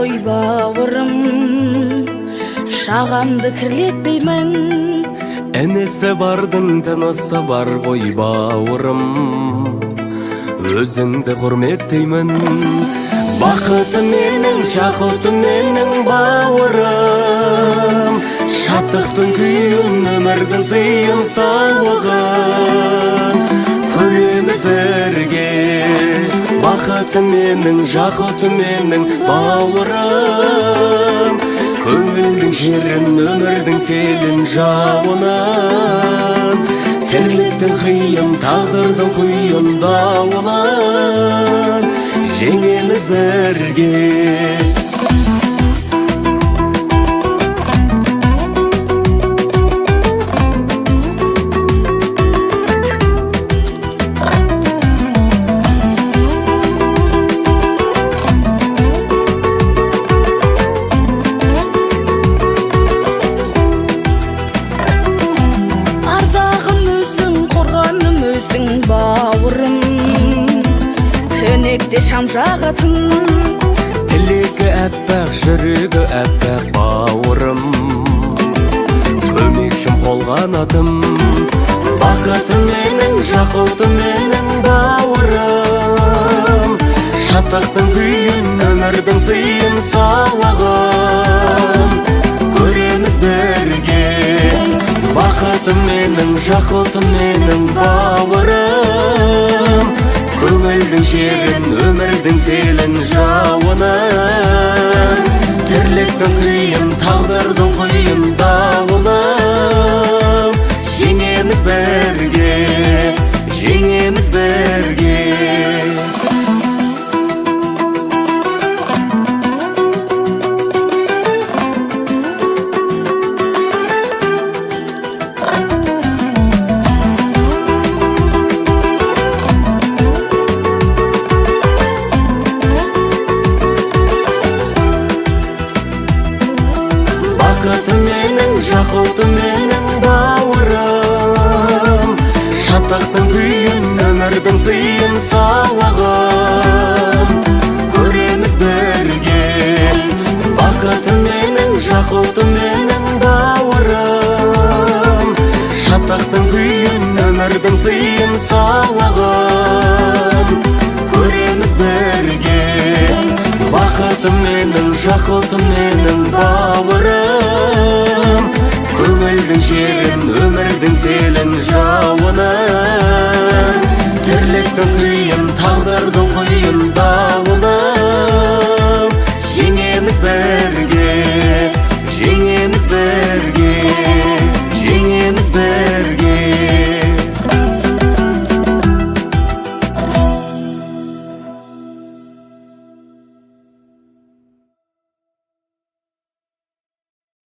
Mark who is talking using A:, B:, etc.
A: ғой бауырым, шағамды кірлетпеймін.
B: Энесі бардың тынысы бар ғой бауырым, өзіңді құрметтеймін. Бақыты менің, шақыты менің бауырым, шаттықтың күйін, өмірдің сыйын, сауығын көреміз бірге. Бақыты менің, жақыты менің бауырым, көңілдің жерін, өмірдің селін, жауынын, тірліктің қиын, тағдырдың құйын, дауылын жеңеміз бірге.
A: Бауырым, төнекте шам жағатын,
B: тілегі әппақ, жүрегі әппақ бауырым, көмекшім қолғанатым. Бақыты менің, жақыты менің бауырым, шаттықтың күйін, өмірдің сыйын, сауығын көреміз бірге. Бақыты менің, жақыты менің бауырым, көңілдің жерін, өмірдің селін, жауынын, тірліктің қиын, тағдырдың құйын, дауылын жеңеміз бірге, жеңеміз бірге. Бақыты менің, жақыты менің бауырым, шаттықтың күйін, өмірдің сыйын, сауығын көреміз бірге. Бақыты менің, жақыты менің бауырым, шаттықтың күйін, өмірдің сыйын, сауығын көреміз бірге. Бақыты менің, жақыты менің бауырым, көңілдің жерін, өмірдің селін, жауынын, тірліктің қиын,